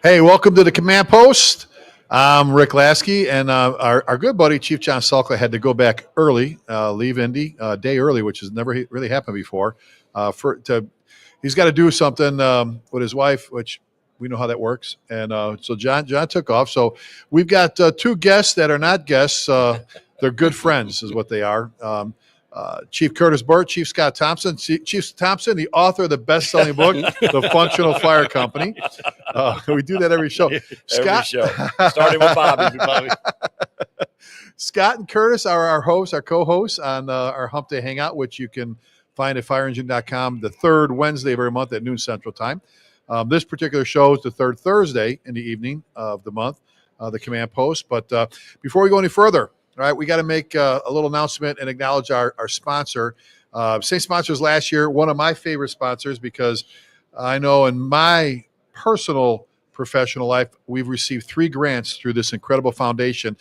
Hey, welcome to the Command Post. I'm Rick Lasky, and our good buddy Chief John Sulkla had to go back early, leave Indy a day early, which has never really happened before. He's got to do something with his wife, which we know how that works. And so John took off. So we've got two guests that are not guests. They're good friends, is what they are. Chief Curtis Burt, Chief Scott Thompson. Chief Thompson, the author of the best-selling book, The Functional Fire Company. We do that every show. Every show. Starting with Bobby. Scott and Curtis are our hosts, our co-hosts on our Humpday Hangout, which you can find at fireengine.com the third Wednesday of every month at noon Central Time. This particular show is the third Thursday in the evening of the month, the Command Post. But before we go any further, all right, we got to make a little announcement and acknowledge our sponsor. Same sponsors last year, one of my favorite sponsors, because I know in my personal professional life, we've received 3 grants through this incredible foundation.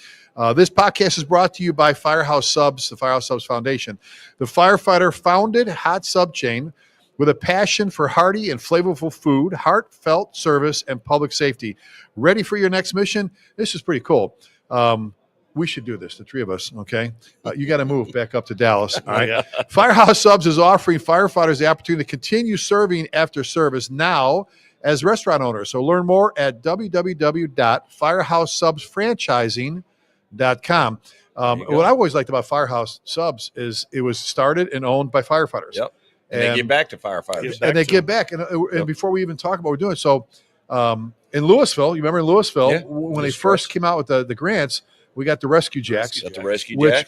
This podcast is brought to you by Firehouse Subs, the Firehouse Subs Foundation, the firefighter-founded hot sub chain with a passion for hearty and flavorful food, heartfelt service, and public safety. Ready for your next mission? This is pretty cool. We should do this, the 3 of us, okay? You got to move back up to Dallas, all right? Firehouse Subs is offering firefighters the opportunity to continue serving after service now as restaurant owners. So learn more at www.firehousesubsfranchising.com. What I always liked about Firehouse Subs is it was started and owned by firefighters. Yep. And they give back to firefighters. Give back. And before we even talk about what we're doing, so in Louisville, you remember in Louisville, when they first came out with the grants, we got the Rescue Jacks,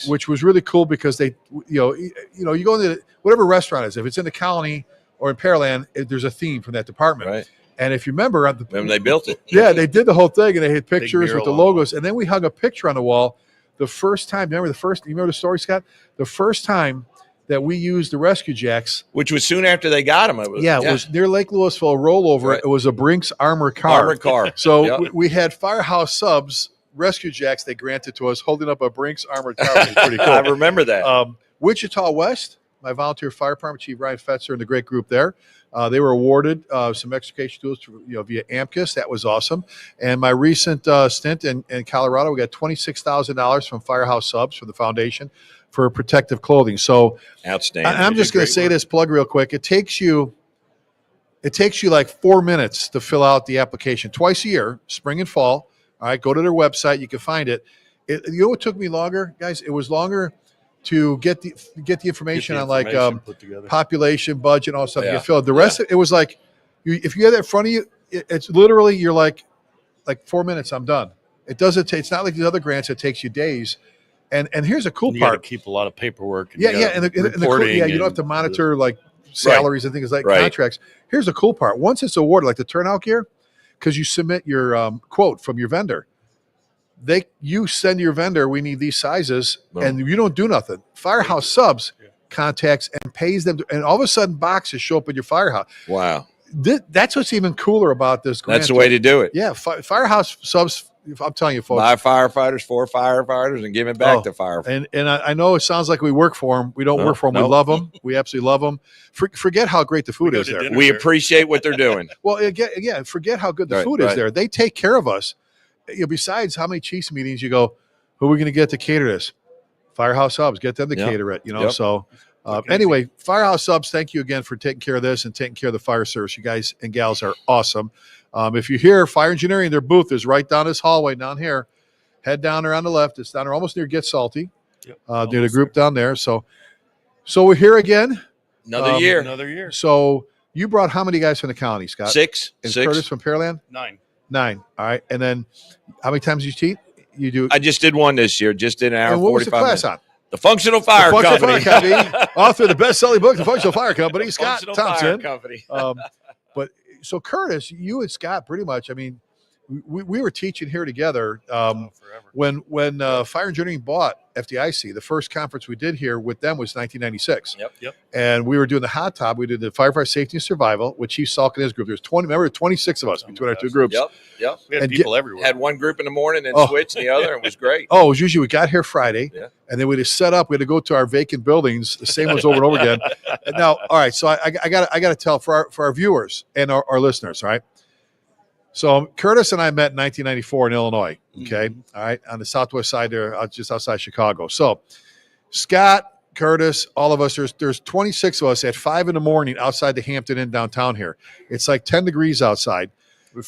which was really cool because they, you go into whatever restaurant it is, if it's in the Colony or in Pearland, there's a theme from that department. Right. And if you remember, when they built it, they did the whole thing, and they had pictures with the logos, and then we hung a picture on the wall. The first time, you remember the story, Scott? The first time that we used the Rescue Jacks, which was soon after they got them. It was near Lake Louisville, a rollover. Right. It was a Brinks armored car. So we had Firehouse Subs Rescue Jacks they granted to us, holding up a Brinks armored car, which is pretty cool. I remember that. Wichita West, my volunteer fire department chief Ryan Fetzer and the great group there, they were awarded some extrication tools via AMCUS. That was awesome. And my recent stint in Colorado, we got $26,000 from Firehouse Subs for the foundation for protective clothing. So outstanding. I'm just going to say this plug real quick. It takes you like 4 minutes to fill out the application twice a year, spring and fall. All right, go to their website. You can find it. You know what took me longer, guys? It was longer to get the information on like population, budget, and all that stuff. You fill it. The rest of it was like, if you have that in front of you, it's literally you're like 4 minutes. I'm done. It doesn't take. It's not like the other grants. It takes you days. And here's a cool part. You got to keep a lot of paperwork. And the cool, you don't have to monitor like salaries and things like contracts. Here's the cool part. Once it's awarded, like the turnout gear, because you submit your quote from your vendor. You send your vendor, we need these sizes, and you don't do nothing. Firehouse Subs contacts and pays them, and all of a sudden boxes show up at your firehouse. Wow. That's what's even cooler about this grant. That's the way to do it. Yeah, Firehouse Subs, I'm telling you, folks. 5 firefighters, 4 firefighters, and give it back to firefighters. And I know it sounds like we work for them. We don't work for them. We love them. We absolutely love them. Forget how great the food is there. We appreciate what they're doing. Well, again, forget how good the food is there. They take care of us. Besides how many Chiefs meetings you go, who are we going to get to cater this? Firehouse Subs, get them to cater it. So anyway, Firehouse Subs, thank you again for taking care of this and taking care of the fire service. You guys and gals are awesome. If you're here, Fire Engineering, their booth is right down this hallway down here. Head down there on the left. It's down there almost near Get Salty, near the group down there. So we're here again. Another year. So you brought how many guys from the Colony, Scott? 6. And Curtis from Pearland? 9. All right. And then how many times did you teach? You do. I just did one this year. Just did an hour and 45 minutes. What was the class on? The Functional Fire Company. Author of the best-selling book, The Functional Fire Company, Scott Thompson. Fire Company. But so Curtis, you and Scott pretty much, I mean, we were teaching here together when Fire Engineering bought FDIC. The first conference we did here with them was 1996. Yep. And we were doing the hot top. We did the firefighter safety and survival with Chief Salk and his group. There's 26 of us between our two groups. Yep. We had people everywhere. Had one group in the morning and switched the other. It was great. Oh, it was usually we got here Friday, and then we just set up. We had to go to our vacant buildings, the same ones over and over again. And now, all right. So I got to tell for our viewers and our listeners, right? So Curtis and I met in 1994 in Illinois. Okay. All right. On the southwest side there, just outside Chicago. So Scott, Curtis, all of us, there's 26 of us at 5 a.m. outside the Hampton Inn downtown here. It's like 10 degrees outside.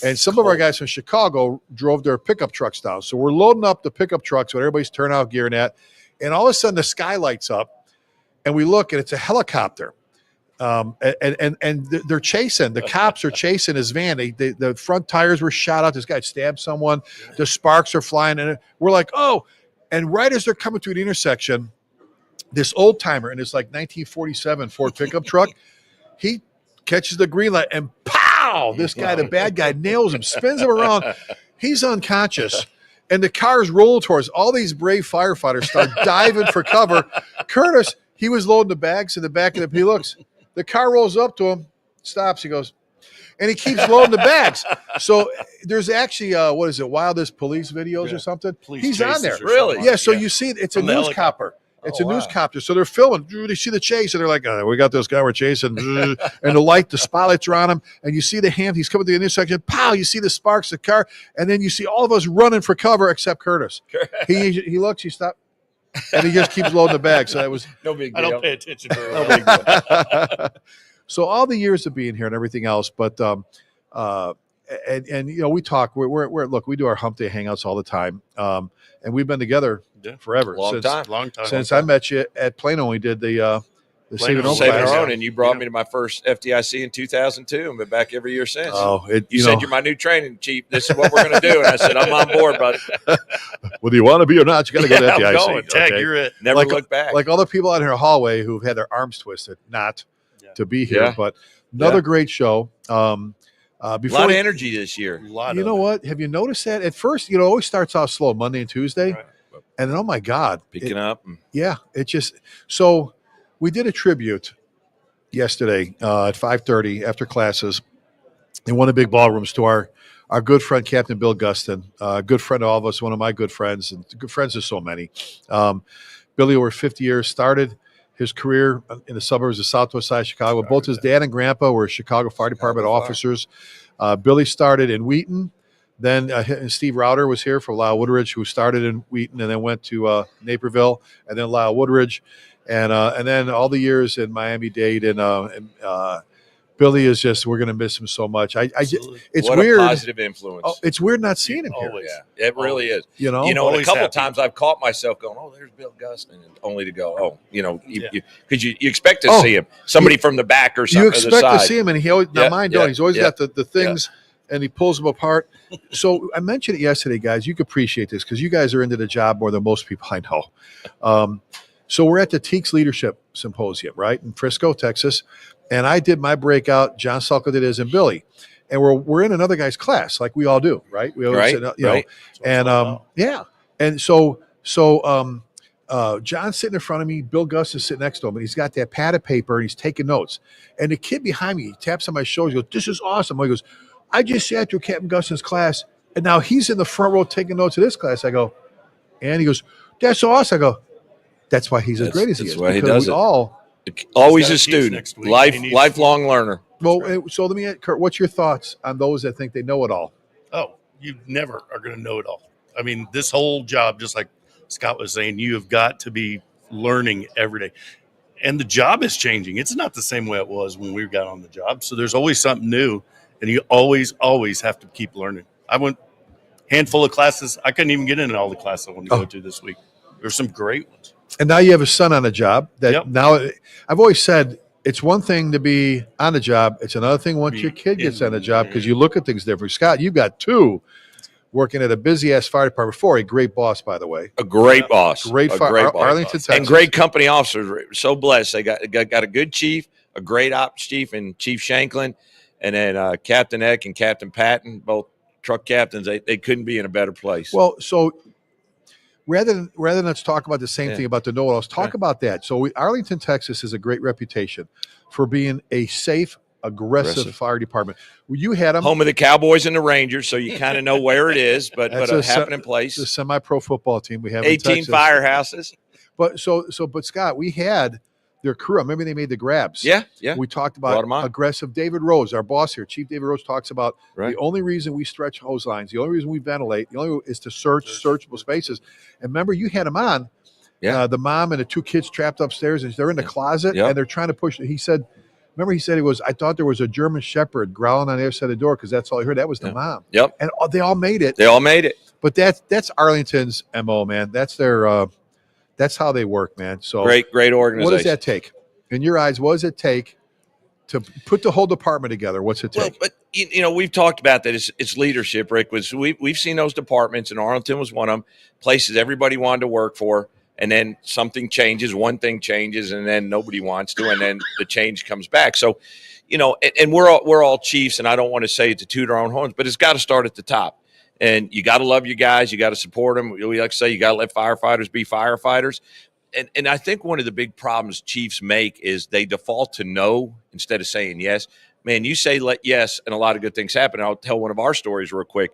And some of our guys from Chicago drove their pickup trucks down. So we're loading up the pickup trucks with everybody's turnout gear and that. And all of a sudden the sky lights up and we look and it's a helicopter. And they're chasing. The cops are chasing his van. The front tires were shot out. This guy stabbed someone. The sparks are flying. And we're like, oh. And right as they're coming through the intersection, this old timer in his like 1947 Ford pickup truck, he catches the green light and pow! This guy, the bad guy, nails him, spins him around. He's unconscious. And the cars roll towards all these brave firefighters start diving for cover. Curtis, he was loading the bags in the back of he looks. The car rolls up to him, stops, he goes, and he keeps loading the bags. So there's actually, what is it, Wildest Police videos or something? He's on there. Really? Yeah, so you see, it's a news copter. It's a news copter. So they're filming. They see the chase, and they're like, we got this guy we're chasing. And the spotlights are on him, and you see the hand. He's coming to the intersection. Pow! You see the sparks of the car, and then you see all of us running for cover except Curtis. He looks, he stopped. And he just keeps loading the bag. So that was no big deal. I don't pay attention very well. So all the years of being here and everything else, but and you know, we talk. We're look, we do our hump day hangouts all the time, and we've been together forever. Long time. Since I met you at Plano, we did the Saving Our Own, and you brought me to my first FDIC in 2002, and been back every year since. Oh, you said you're my new training chief. This is what we're going to do, and I said I'm on board, buddy. Whether you want to be or not, you got to go to FDIC. I'm going. Tag, you're it. Never look back. Like all the people out here in the hallway who've had their arms twisted, not to be here, but another great show. Before a lot of energy this year. You know what? Have you noticed that? At first, it always starts off slow, Monday and Tuesday, and then oh my God, picking up. Yeah, it just so. We did a tribute yesterday at 5:30 after classes in one of the big ballrooms to our good friend Captain Bill Gustin, a good friend of all of us, one of my good friends, and good friends of so many. Billy, over 50 years, started his career in the suburbs of southwest side of Chicago. Both his dad and grandpa were Chicago Fire Department officers. Billy started in Wheaton. Then Steve Rauter was here for Lyle Woodridge, who started in Wheaton and then went to Naperville, and then Lyle Woodridge. And then all the years in Miami-Dade and Billy is just, we're going to miss him so much. It's what weird. A positive influence. Oh, it's weird not seeing him here. Yeah, it really is. You know, and a couple of times I've caught myself going, "Oh, there's Bill Gustin," and only to go, because you expect to see him, somebody from the back or something. You expect to see him, and he always, not mine don't. He's always got the things. Yeah. And he pulls them apart. So I mentioned it yesterday, guys. You can appreciate this because you guys are into the job more than most people I know. So we're at the Teaks Leadership Symposium, right, in Frisco, Texas. And I did my breakout. John Sulka did his, and Billy. And we're in another guy's class, like we all do, right? We always sit, know. And and so John's sitting in front of me. Bill Gus is sitting next to him, and he's got that pad of paper, and he's taking notes. And the kid behind me, he taps on my shoulder. He goes, "This is awesome." He goes, "I just sat through Captain Gustin's class, and now he's in the front row taking notes of this class." I go, and he goes, "That's so awesome." I go, "That's why he's as great as he is." That's why he does it. Always a student, lifelong learner. Well, so let me ask, Kurt, what's your thoughts on those that think they know it all? Oh, you never are going to know it all. I mean, this whole job, just like Scott was saying, you have got to be learning every day. And the job is changing. It's not the same way it was when we got on the job. So there's always something new, and you always have to keep learning. I went handful of classes. I couldn't even get into all the classes I wanted to go to this week. There's some great ones. And now you have a son on a job that now I've always said it's one thing to be on a job. It's another thing once your kid gets on a job because you look at things differently. Scott, you've got two working at a busy ass fire department for a great boss, by the way. A great boss. Great boss. Arlington, Texas. And great company officers. So blessed. They got a good chief, a great ops chief, and Chief Shanklin, and then Captain Eck and Captain Patton, both truck captains. They couldn't be in a better place. Well, so rather than let's talk about the same thing about the know-it-alls, talk about that. So Arlington, Texas has a great reputation for being a safe, aggressive fire department. Well, you had them. Home of the Cowboys and the Rangers, so you kind of know where it is, but a happening place. It's a semi-pro football team we have 18 in Texas. firehouses. But Scott, we had their crew. Maybe they made the grabs. Yeah, yeah. We talked Brought about 'em on. aggressive. David Rose, our boss here, Chief David Rose, talks about Right. the only reason we stretch hose lines, the only reason we ventilate, the only is to search searchable spaces. And remember, you had him on. Yeah. The mom and the 2 kids trapped upstairs, and they're in the closet, Yep. and they're trying to push. He said, I thought there was a German Shepherd growling on the other side of the door because that's all I heard. That was the mom. Yep. And they all made it. They all made it. But that's Arlington's MO, man. That's their that's how they work, man. So Great organization. What does that take? In your eyes, what does it take to put the whole department together? What's it take? Well, but we've talked about that. It's leadership, Rick. We've seen those departments, and Arlington was one of them. Places everybody wanted to work for, and then something changes, one thing changes, and then nobody wants to, and then the change comes back. So, and we're all chiefs, and I don't want to say it to toot our own horns, but it's got to start at the top. And you got to love your guys. You got to support them. We like to say you got to let firefighters be firefighters. And I think one of the big problems chiefs make is they default to no instead of saying yes. Man, you say let yes, and a lot of good things happen. I'll tell one of our stories real quick.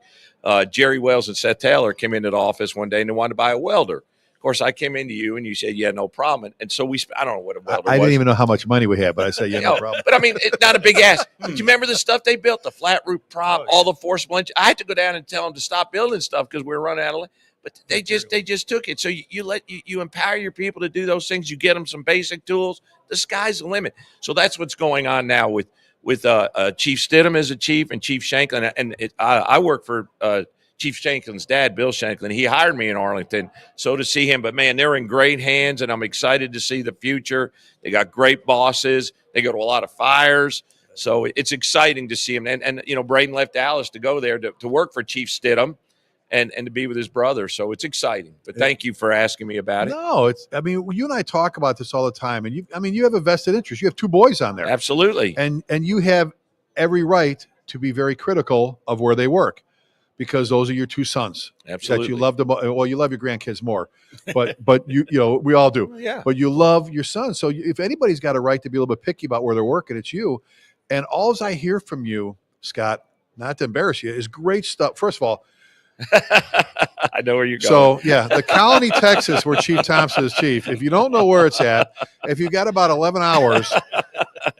Jerry Wells and Seth Taylor came into the office one day and they wanted to buy a welder. Of course, I came into you and you said, yeah, no problem. And so I don't know what a welder was. I didn't even know how much money we had, but I said, yeah, no problem. But I mean, it's not a big ask. But you remember the stuff they built, the flat roof prop, all the forcible engine. I had to go down and tell them to stop building stuff because we were running out of land. But they just took it. So you empower your people to do those things. You get them some basic tools. The sky's the limit. So that's what's going on now with Chief Stidham as a chief and Chief Shanklin. And I work for Chief Shanklin's dad, Bill Shanklin. He hired me in Arlington, so to see him. But, man, they're in great hands, and I'm excited to see the future. They got great bosses. They go to a lot of fires. So it's exciting to see him. And Braden left Dallas to go there to work for Chief Stidham and to be with his brother. So it's exciting. But thank you for asking me about it. No, you and I talk about this all the time. And you have a vested interest. You have 2 boys on there. Absolutely. And you have every right to be very critical of where they work, because those are your 2 sons. Absolutely. That you love them. Well, you love your grandkids more, but we all do. Yeah. But you love your sons. So if anybody's got a right to be a little bit picky about where they're working, it's you. And all I hear from you, Scott, not to embarrass you, is great stuff. First of all, I know where you're going. So, yeah, the Colony, Texas, where Chief Thompson is chief. If you don't know where it's at, if you've got about 11 hours,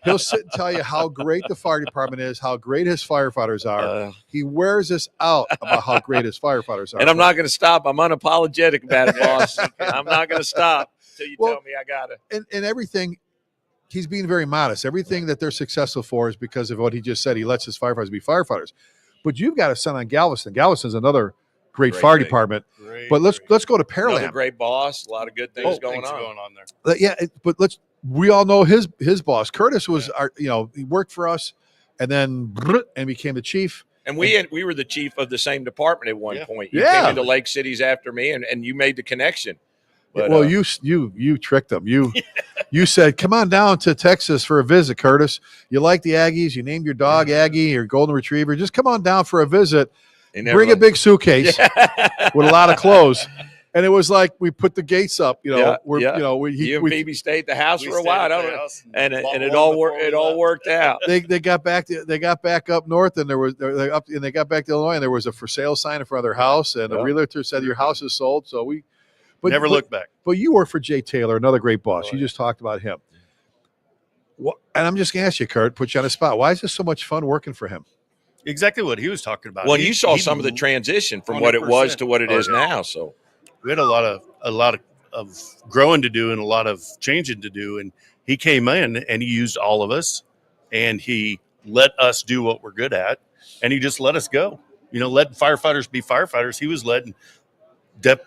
he'll sit and tell you how great the fire department is, how great his firefighters are. He wears us out about how great his firefighters are. And I'm not going to stop. I'm unapologetic about it, boss. I'm not going to stop until you tell me I got to. And everything, he's being very modest. Everything that they're successful for is because of what he just said. He lets his firefighters be firefighters. But you've got a son on Galveston. Galveston's another great fire department. But let's go to Pearland. Another great boss. A lot of good things going on there. Yeah, but we all know his boss. Curtis was he worked for us, and then became the chief. And we were the chief of the same department at one point. You came into Lake Cities after me, and you made the connection. But, well, you tricked them. You said, "Come on down to Texas for a visit, Curtis. You like the Aggies. You named your dog Aggie or Golden Retriever. Just come on down for a visit. Bring a big suitcase with a lot of clothes." And it was like we put the gates up. You and Phoebe stayed at the house for a while, and it all worked out. They got back up north, and they got back to Illinois, and there was a for sale sign in front of their house, and a realtor said your house is sold. So we. But never looked back. But you work for Jay Taylor, another great boss. You just talked about him. And I'm just going to ask you, Kurt, put you on the spot. Why is this so much fun working for him? Exactly what he was talking about. Well, you saw some of the transition from what it was to what it is now. So we had a lot of growing to do and a lot of changing to do. And he came in and he used all of us, and he let us do what we're good at, and he just let us go. Let firefighters be firefighters. He was letting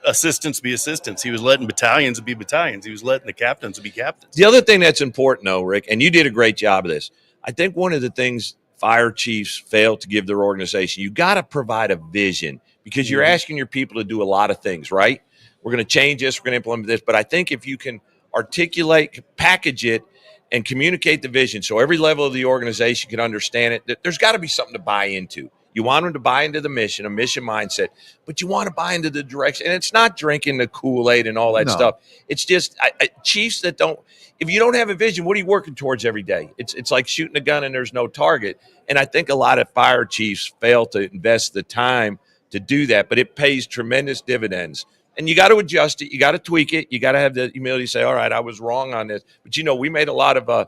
assistants be assistants. He was letting battalions be battalions. He was letting the captains be captains. The other thing that's important, though, Rick, and you did a great job of this, I think one of the things fire chiefs fail to give their organization, you got to provide a vision, because you're asking your people to do a lot of things, right? We're going to change this, we're going to implement this. But I think if you can articulate, package it, and communicate the vision so every level of the organization can understand it, there's got to be something to buy into. You want them to buy into the mission, a mission mindset, but you want to buy into the direction. And it's not drinking the Kool-Aid and all that stuff. It's just chiefs that don't – if you don't have a vision, what are you working towards every day? It's like shooting a gun and there's no target. And I think a lot of fire chiefs fail to invest the time to do that, but it pays tremendous dividends And you got to adjust it. You got to tweak it. You got to have the humility to say, all right, I was wrong on this. But, we made a lot of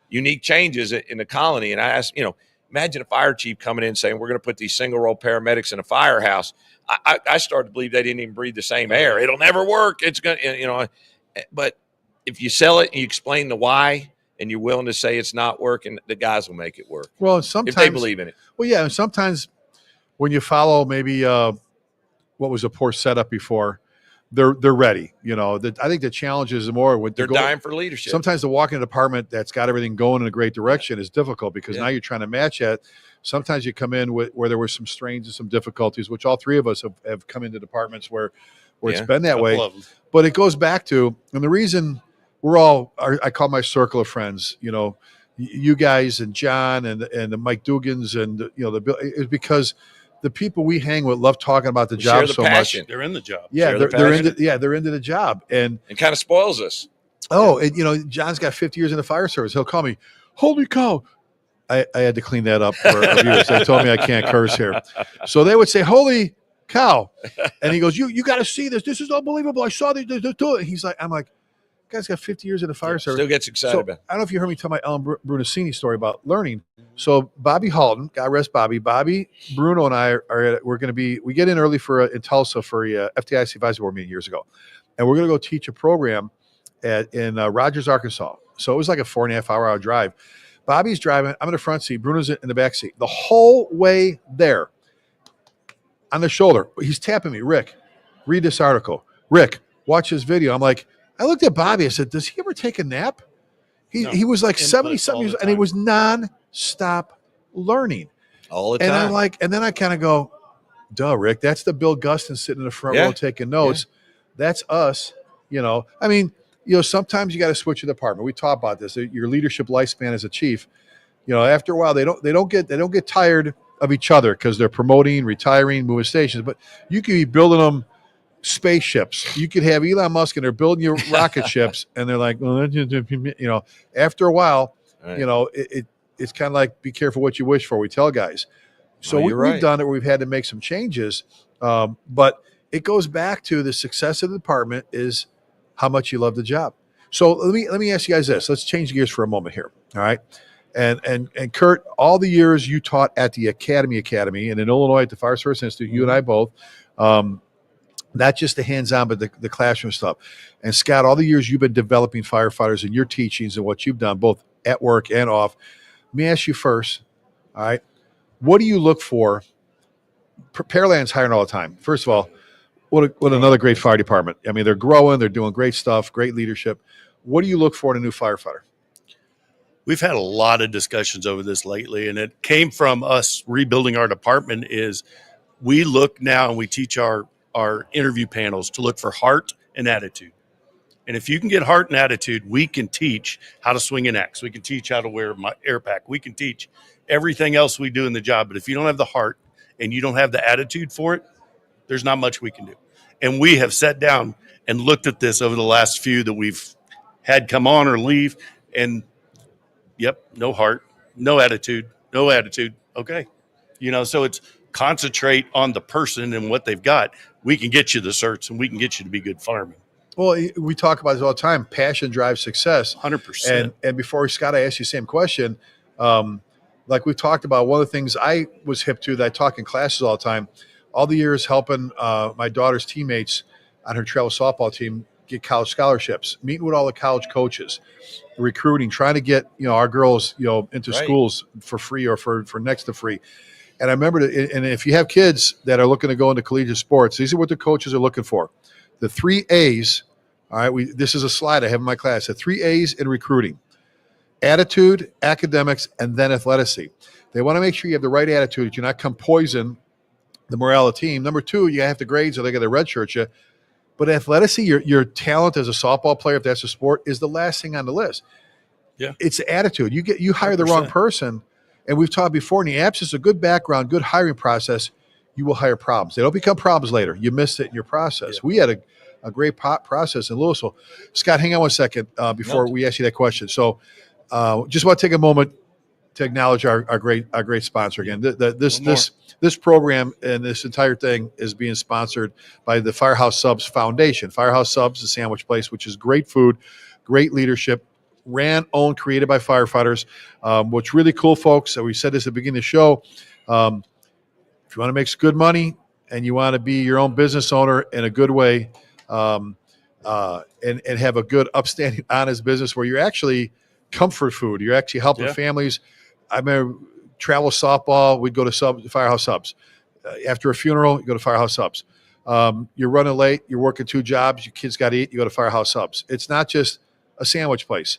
unique changes in the colony. And I asked, imagine a fire chief coming in saying, we're going to put these single role paramedics in a firehouse. I started to believe they didn't even breathe the same air. It'll never work. It's going to, but if you sell it and you explain the why and you're willing to say it's not working, the guys will make it work. Well, sometimes if they believe in it. Well, yeah. And sometimes when you follow maybe what was a poor setup before, they're ready. I think the challenge is more when they're dying for leadership. Sometimes the walk in a department that's got everything going in a great direction is difficult because now you're trying to match that. Sometimes you come in where there were some strains and some difficulties, which all three of us have come into departments where it's been that way. But it goes back to, and the reason I call my circle of friends, you guys and John and the Mike Dugans and is because the people we hang with love talking about the job so much. They're in the job. Yeah, they're into the job, and it kind of spoils us. Oh, and John's got 50 years in the fire service. He'll call me, holy cow. I had to clean that up for years. They told me I can't curse here, so they would say, holy cow, and he goes, you got to see this. This is unbelievable. I saw this. He's like, I'm like, guy's got 50 years in the fire service. Still gets excited about it. I don't know if you heard me tell my Ellen Brunacini story about learning. So Bobby Halton, God rest Bobby. Bobby, Bruno, and I we get in early in Tulsa for a FDIC advisory board meeting years ago. And we're going to go teach a program in Rogers, Arkansas. So it was like a 4.5 hour drive. Bobby's driving. I'm in the front seat. Bruno's in the back seat. The whole way there on the shoulder, he's tapping me. Rick, read this article. Rick, watch this video. I'm like, I looked at Bobby. I said, does he ever take a nap? He was like 70-something years, and he was non-stop learning. All the time. And I'm like, and then I kind of go, duh, Rick, that's the Bill Gustin sitting in the front row taking notes. Yeah. That's us, I mean, sometimes you got to switch your department. We talk about this. Your leadership lifespan as a chief, after a while, they don't get tired of each other because they're promoting, retiring, moving stations. But you could be building them spaceships. You could have Elon Musk and they're building your rocket ships, and they're like, well, after a while, it's kind of like be careful what you wish for. We tell guys. So we've done it where we've had to make some changes, but it goes back to the success of the department is how much you love the job. So let me ask you guys this. Let's change gears for a moment here. All right. And Kurt, all the years you taught at the Academy and in Illinois at the Fire Service Institute, you and I both, not just the hands-on, but the classroom stuff. And Scott, all the years you've been developing firefighters and your teachings and what you've done, both at work and off. Let me ask you first, all right, what do you look for? Pearland's hiring all the time. First of all, what another great fire department. I mean, they're growing, they're doing great stuff, great leadership. What do you look for in a new firefighter? We've had a lot of discussions over this lately, and it came from us rebuilding our department is we look now and we teach our interview panels to look for heart and attitude. And if you can get heart and attitude, we can teach how to swing an axe. We can teach how to wear my air pack. We can teach everything else we do in the job. But if you don't have the heart and you don't have the attitude for it, there's not much we can do. And we have sat down and looked at this over the last few that we've had come on or leave. And yep, no heart, no attitude. Okay. So it's concentrate on the person and what they've got. We can get you the certs and we can get you to be good firemen. Well, we talk about this all the time. Passion drives success. 100%. And before, Scott, I asked you the same question. Like we talked about, one of the things I was hip to that I talk in classes all the time, all the years helping my daughter's teammates on her travel softball team get college scholarships, meeting with all the college coaches, recruiting, trying to get our girls into schools for free or for next to free. And I remember, and if you have kids that are looking to go into collegiate sports, these are what the coaches are looking for. The 3 A's, all right, this is a slide I have in my class, the 3 A's in recruiting: attitude, academics, and then athleticy. They want to make sure you have the right attitude, that you're not come poison the morale of the team. Number 2, you have the grades or they got to redshirt you. But athleticy, your talent as a softball player, if that's a sport, is the last thing on the list. Yeah. It's attitude. You hire the wrong person. And we've talked before, in the absence of good background, good hiring process, you will hire problems. They don't become problems later. You missed it in your process. Yeah. We had a great process in Louisville. Scott, hang on one second before we ask you that question. So just want to take a moment. to acknowledge our great sponsor again. This program and this entire thing is being sponsored by the Firehouse Subs Foundation. Firehouse Subs, a sandwich place, which is great food, great leadership, ran, owned, created by firefighters. What's really cool, folks, we said this at the beginning of the show, if you want to make some good money and you want to be your own business owner in a good way, and have a good, upstanding, honest business where you're actually comfort food, you're actually helping families. I remember travel softball, we'd go to Firehouse Subs. After a funeral, you go to Firehouse Subs. You're running late, you're working 2 jobs, your kids got to eat, you go to Firehouse Subs. It's not just a sandwich place.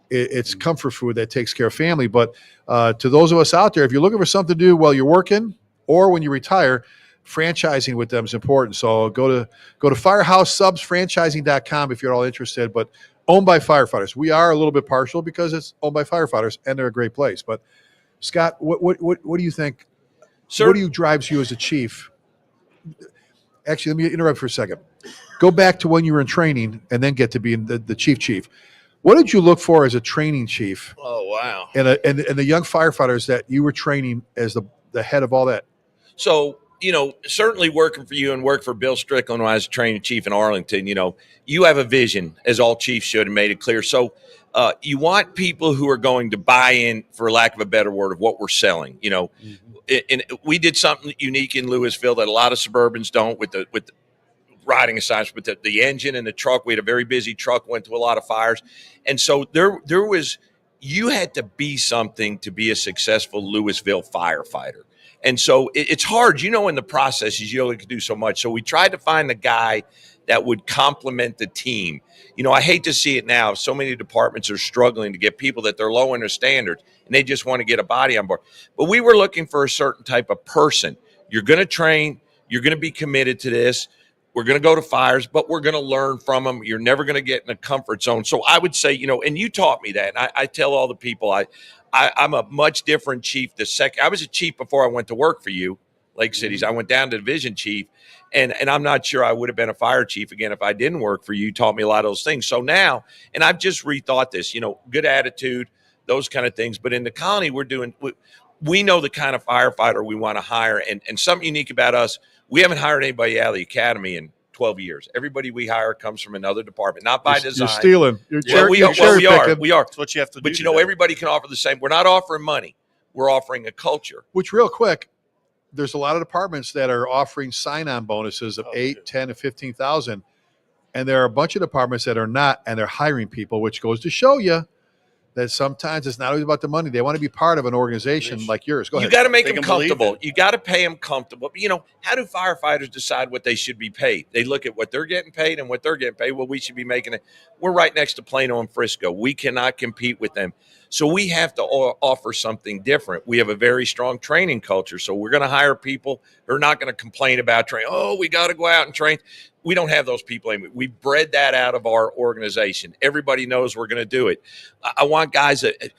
It's comfort food that takes care of family. But to those of us out there, if you're looking for something to do while you're working or when you retire, franchising with them is important. So go to firehousesubsfranchising.com if you're all interested. But owned by firefighters. We are a little bit partial because it's owned by firefighters and they're a great place. But Scott, what do you think? Sir, what do you drives you as a chief? Actually, let me interrupt for a second. Go back to when you were in training and then get to being the chief. What did you look for as a training chief? Oh, wow. And the young firefighters that you were training as the head of all that? So, certainly working for you and work for Bill Strickland when I was training chief in Arlington, you have a vision, as all chiefs should, and made it clear. So you want people who are going to buy in, for lack of a better word, of what we're selling. And we did something unique in Louisville that a lot of Suburbans don't with the riding assignments, but the engine and the truck. We had a very busy truck, went to a lot of fires. And so there was, you had to be something to be a successful Louisville firefighter. And so it's hard, in the processes, you only can do so much. So we tried to find the guy that would complement the team. I hate to see it now. So many departments are struggling to get people that they're low in their standards and they just want to get a body on board. But we were looking for a certain type of person. You're going to train. You're going to be committed to this. We're going to go to fires, but we're going to learn from them. You're never going to get in a comfort zone. So I would say, and you taught me that. And I tell all the people, I'm a much different chief. I was a chief before I went to work for you, Lake Cities. I went down to division chief, and I'm not sure I would have been a fire chief again if I didn't work for you. You taught me a lot of those things. So now, and I've just rethought this, good attitude, those kind of things. But in the colony, we know the kind of firefighter we want to hire. And something unique about us, we haven't hired anybody out of the academy in 12 years. Everybody we hire comes from another department, not by design. You're stealing. We are. That's what you have to do. But everybody can offer the same. We're not offering money. We're offering a culture. Which, real quick, there's a lot of departments that are offering sign-on bonuses of 8, 10, and 15,000, and there are a bunch of departments that are not, and they're hiring people, which goes to show you that sometimes it's not always about the money. They want to be part of an organization like yours. Go ahead. You got to make them comfortable. You got to pay them comfortable. But, how do firefighters decide what they should be paid? They look at what they're getting paid and what they're getting paid. Well, we should be making it. We're right next to Plano and Frisco. We cannot compete with them. So we have to offer something different. We have a very strong training culture. So we're going to hire people who are not going to complain about training. Oh, we got to go out and train. We don't have those people anymore. We bred that out of our organization. Everybody knows we're going to do it. I want guys that,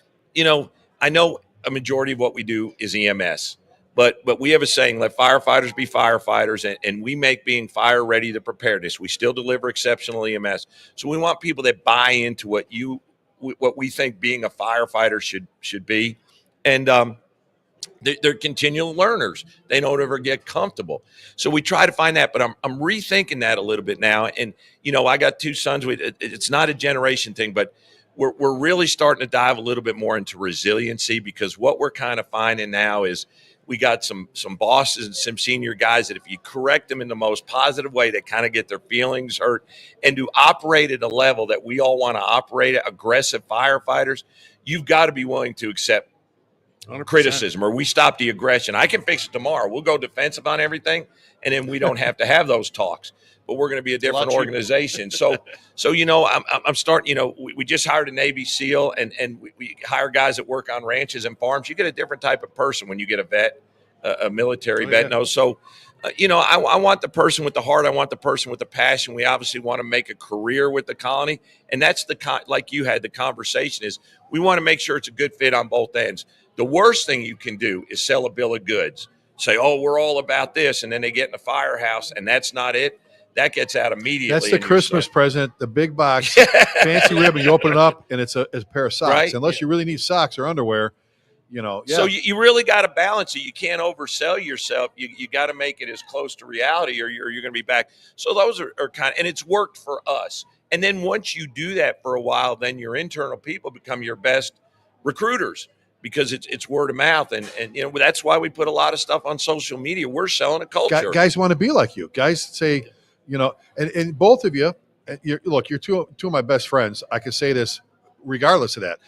I know a majority of what we do is EMS, but we have a saying, let firefighters be firefighters, and we make being fire ready the preparedness. We still deliver exceptional EMS. So we want people that buy into what we think being a firefighter should be. And they're continual learners. They don't ever get comfortable. So we try to find that, but I'm rethinking that a little bit now. And, I got 2 sons. It's not a generation thing, but we're really starting to dive a little bit more into resiliency, because what we're kind of finding now is we got some bosses and some senior guys that if you correct them in the most positive way, they kind of get their feelings hurt, and to operate at a level that we all want to operate at, aggressive firefighters, you've got to be willing to accept 100%. Criticism, or we stop the aggression. I can fix it tomorrow. We'll go defensive on everything, and then we don't have to have those talks. But we're going to be a different organization. So I'm starting. We just hired a Navy SEAL, and we hire guys that work on ranches and farms. You get a different type of person when you get a vet, a military vet. No, so I want the person with the heart. I want the person with the passion. We obviously want to make a career with the colony, and that's like you had the conversation is we want to make sure it's a good fit on both ends. The worst thing you can do is sell a bill of goods. Say, oh, we're all about this, and then they get in the firehouse, and that's not it. That gets out immediately. That's the Christmas present, the big box, fancy ribbon. You open it up, and it's a pair of socks. Right? Unless you really need socks or underwear, You know, So you really got to balance it. You can't oversell yourself. You got to make it as close to reality, or you're going to be back. So those are kind of, and it's worked for us. And then once you do that for a while, then your internal people become your best recruiters because it's word of mouth. And you know, that's why we put a lot of stuff on social media. We're selling a culture. Guys want to be like you. Guys say, you know, and both of you, look, you're two of my best friends. I can say this regardless of that.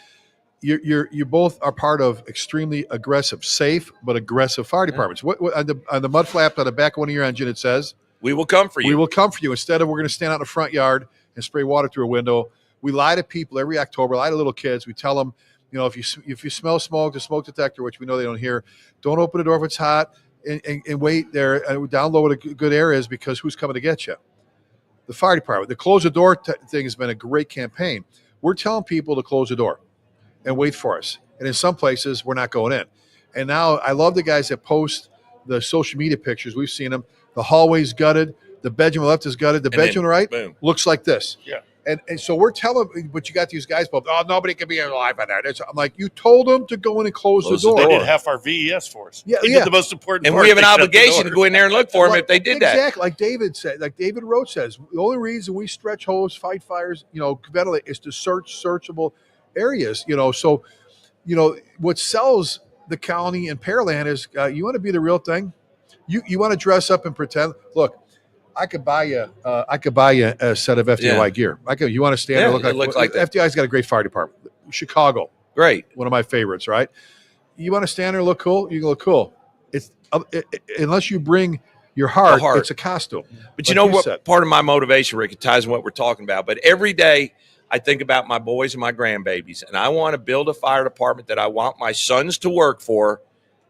You both are part of extremely aggressive, safe but aggressive fire departments. What on the mud flap on the back of one of your engine it says, "We will come for you. We will come for you." Instead of we're going to stand out in the front yard and spray water through a window, we lie to people every October. Lie to little kids. We tell them, you know, if you smell smoke, the smoke detector, which we know they don't hear, don't open the door if it's hot, and wait there and download good areas because who's coming to get you? The fire department. The close the door thing has been a great campaign. We're telling people to close the door and wait for us. And in some places, we're not going in. And now I love the guys that post the social media pictures. We've seen them. The hallway's gutted. The bedroom on the left is gutted. The bedroom on the right looks like this. Yeah. And so we're telling, but you got these guys, nobody can be alive on that. I'm like, you told them to go in and close the door. They did half our VES for us. Yeah, they did the most important and part. we have an obligation to go in there and look for them if they did that. Exactly. Like David said, like David Roach says, the only reason we stretch hose, fight fires, you know, ventilate is to search searchable areas, you know. So, you know, what sells the colony and Pearland is you want to be the real thing. You want to dress up and pretend. Look, I could buy you a set of FDIY gear. You want to stand there look like that. FDI's got a great fire department. Chicago, great, one of my favorites. Right? You want to stand there and look cool. You can look cool. It's unless you bring your heart, it's a costume. But you know what? Part of my motivation, Rick, it ties in what we're talking about. But every day I think about my boys and my grandbabies, and I want to build a fire department that I want my sons to work for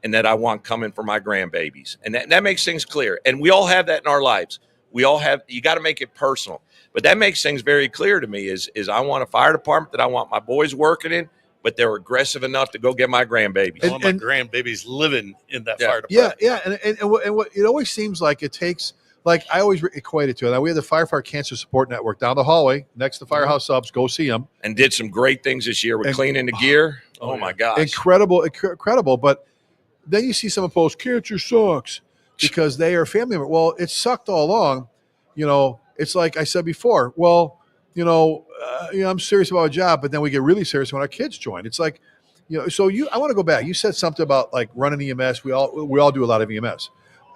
and that I want coming for my grandbabies. And that makes things clear. And we all have that in our lives. We all have, you got to make it personal. But that makes things very clear to me is I want a fire department that I want my boys working in, but they're aggressive enough to go get my grandbabies. I want my grandbabies living in that fire department. Yeah. And what it always seems like it takes, like I always equate it to it. Now we have the Firefighter Cancer Support Network down the hallway next to Firehouse Subs. Go see them. And did some great things this year with cleaning the gear. Oh my gosh. Incredible. But then you see someone post, cancer sucks because they are a family member. Well, it sucked all along. You know, it's like I said before. Well, I'm serious about a job, but then we get really serious when our kids join. It's like, so I want to go back. You said something about like running EMS. We all do a lot of EMS.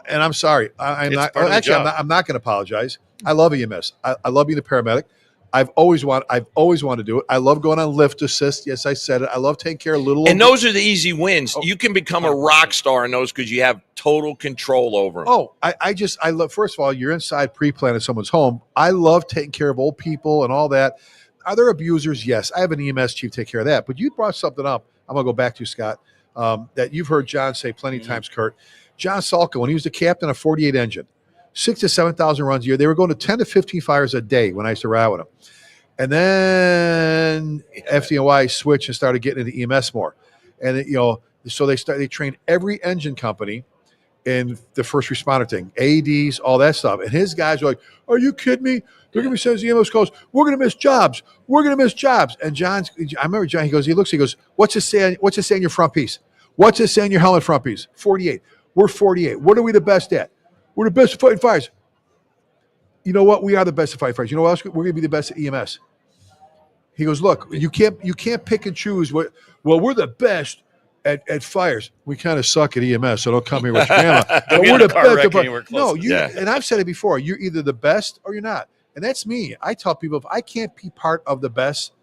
And I'm sorry. I'm not going to apologize. I love EMS. I love being a paramedic. I've always wanted to do it. I love going on lift assist. Yes, I said it. I love taking care of little. And those are the easy wins. You can become a rock star in those because you have total control over them. Oh, I love. First of all, you're inside pre-planned in someone's home. I love taking care of old people and all that. Are there abusers? Yes, I have an EMS chief take care of that. But you brought something up. I'm gonna go back to Scott. That you've heard John say plenty of times, Kurt. John Salka, when he was the captain of 48 engine, 6,000 to 7,000 runs a year. They were going to 10 to 15 fires a day when I used to ride with them. And then FDNY switched and started getting into EMS more. And, so they trained every engine company in the first responder thing, AEDs, all that stuff. And his guys were like, are you kidding me? They're going to be sending EMS calls. We're going to miss jobs. And I remember John, he goes, what's it say on your front piece? What's it say on your helmet front piece? 48. We're 48. What are we the best at? We're the best at fighting fires. You know what? We are the best at fighting fires. You know what else? We're going to be the best at EMS. He goes, look, you can't pick and choose. Well, we're the best at fires. We kind of suck at EMS, so don't come here with your grandma. But we're the best. No, and I've said it before. You're either the best or you're not. And that's me. I tell people if I can't be part of the best,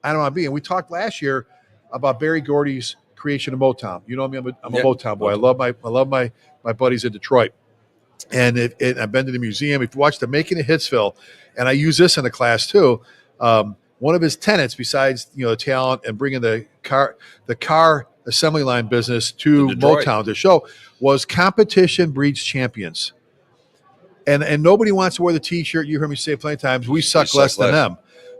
I don't want to be. And we talked last year about Barry Gordy's creation of Motown. You know me, I'm a Motown boy. I love my buddies in Detroit. And I've been to the museum. If you watch the Making of Hitsville, and I use this in the class too. One of his tenets, besides the talent and bringing the car assembly line business to Motown to show, was competition breeds champions. And nobody wants to wear the T-shirt. You heard me say it plenty of times. We suck less than them.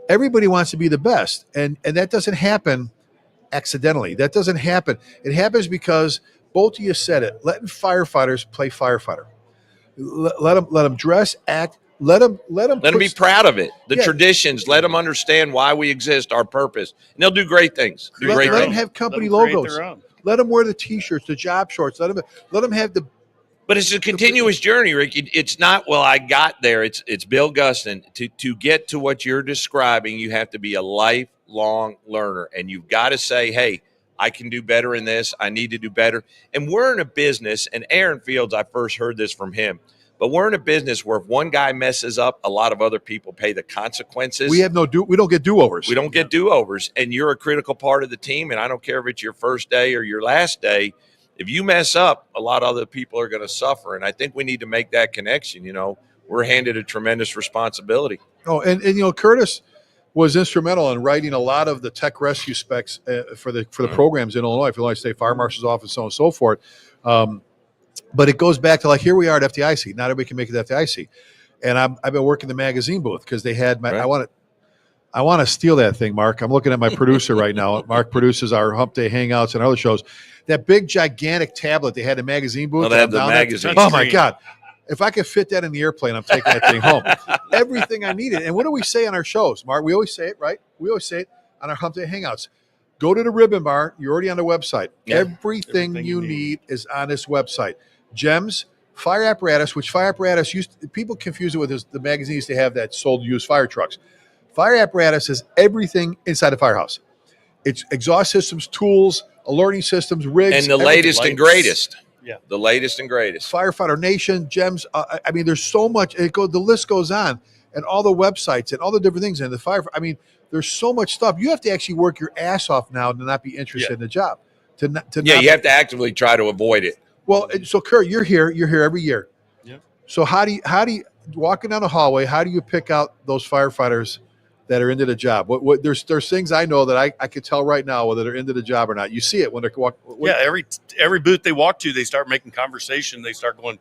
Everybody wants to be the best, and that doesn't happen accidentally. That doesn't happen. It happens because both of you said it. Letting firefighters play firefighter. Let them dress, act. Let them be proud of it. The traditions. Let them understand why we exist, our purpose, and they'll do great things. Let them have company logos. Let them wear the T-shirts, the job shorts. Let them have the. But it's a continuous journey, Rick. It's not, well, I got there. It's Bill Gustin. To get to what you're describing, you have to be a lifelong learner. And you've got to say, hey, I can do better in this. I need to do better. And we're in a business, and Aaron Fields, I first heard this from him, but we're in a business where if one guy messes up, a lot of other people pay the consequences. We don't get do-overs. We don't get do-overs. And you're a critical part of the team. And I don't care if it's your first day or your last day. If you mess up, a lot of other people are going to suffer. And I think we need to make that connection. We're handed a tremendous responsibility. Oh, and Curtis was instrumental in writing a lot of the tech rescue specs for the programs in Illinois, for Illinois State Fire Marshal's Office, so on and so forth. But it goes back to, like, here we are at FDIC. Not everybody can make it to FDIC. And I've been working the magazine booth because they had Right. I want to steal that thing, Mark. I'm looking at my producer right now. Mark produces our Hump Day Hangouts and other shows. That big, gigantic tablet they had in the magazine booth. Oh, they had the magazine. Oh, my God. If I could fit that in the airplane, I'm taking that thing home. Everything I needed. And what do we say on our shows, Mark? We always say it, right? We always say it on our Hump Day Hangouts. Go to the Ribbon Bar. You're already on the website. Yeah. Everything you need is on this website. Gems, fire apparatus, which fire apparatus people confuse it with the magazine used to have that sold used fire trucks. Fire apparatus is everything inside the firehouse. It's exhaust systems, tools, alerting systems, rigs. And the latest and greatest. Yeah. The latest and greatest. Firefighter Nation, Gems. There's so much. The list goes on, and all the websites and all the different things. And the fire. There's so much stuff. You have to actually work your ass off now to not be interested in the job. You have to actively try to avoid it. Well, so Kurt, you're here every year. Yeah. So how do you walking down the hallway? How do you pick out those firefighters that are into the job? There's things I know that I could tell right now whether they're into the job or not. You see it when they're walking. Yeah, every booth they walk to, they start making conversation. They start going,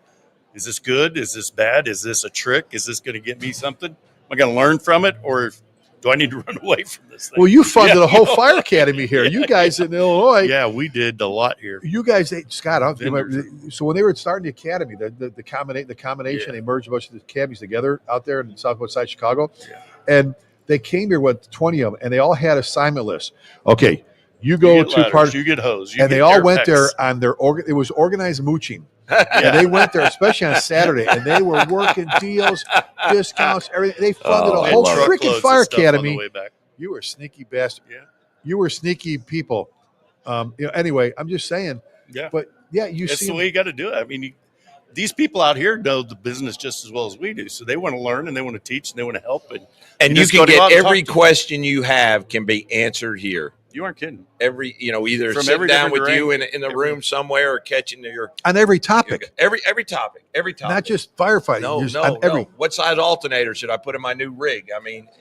"Is this good? Is this bad? Is this a trick? Is this going to get me something? Am I going to learn from it, or do I need to run away from this thing?" Well, you funded a whole fire academy here. You guys in Illinois. Yeah, we did a lot here. You guys, Scott. So when they were starting the academy, the combination, they merged a bunch of the academies together out there in the southwest side of Chicago, and they came here with 20 of them, and they all had assignment lists. Okay, you go to part, you get hose, and they all went there on their it was organized mooching. And they went there, especially on Saturday, and they were working deals, discounts, everything. They funded a whole freaking fire academy. You were sneaky bastard. Yeah, you were sneaky people. Anyway, I'm just saying. Yeah, but yeah, that's the way you got to do it. These people out here know the business just as well as we do, so they want to learn and they want to teach and they want to help. And you can get every question you have can be answered here. You aren't kidding. Either from sit down with you in the room somewhere or catching on every topic. Every topic. Not just firefighting. No. What size alternator should I put in my new rig?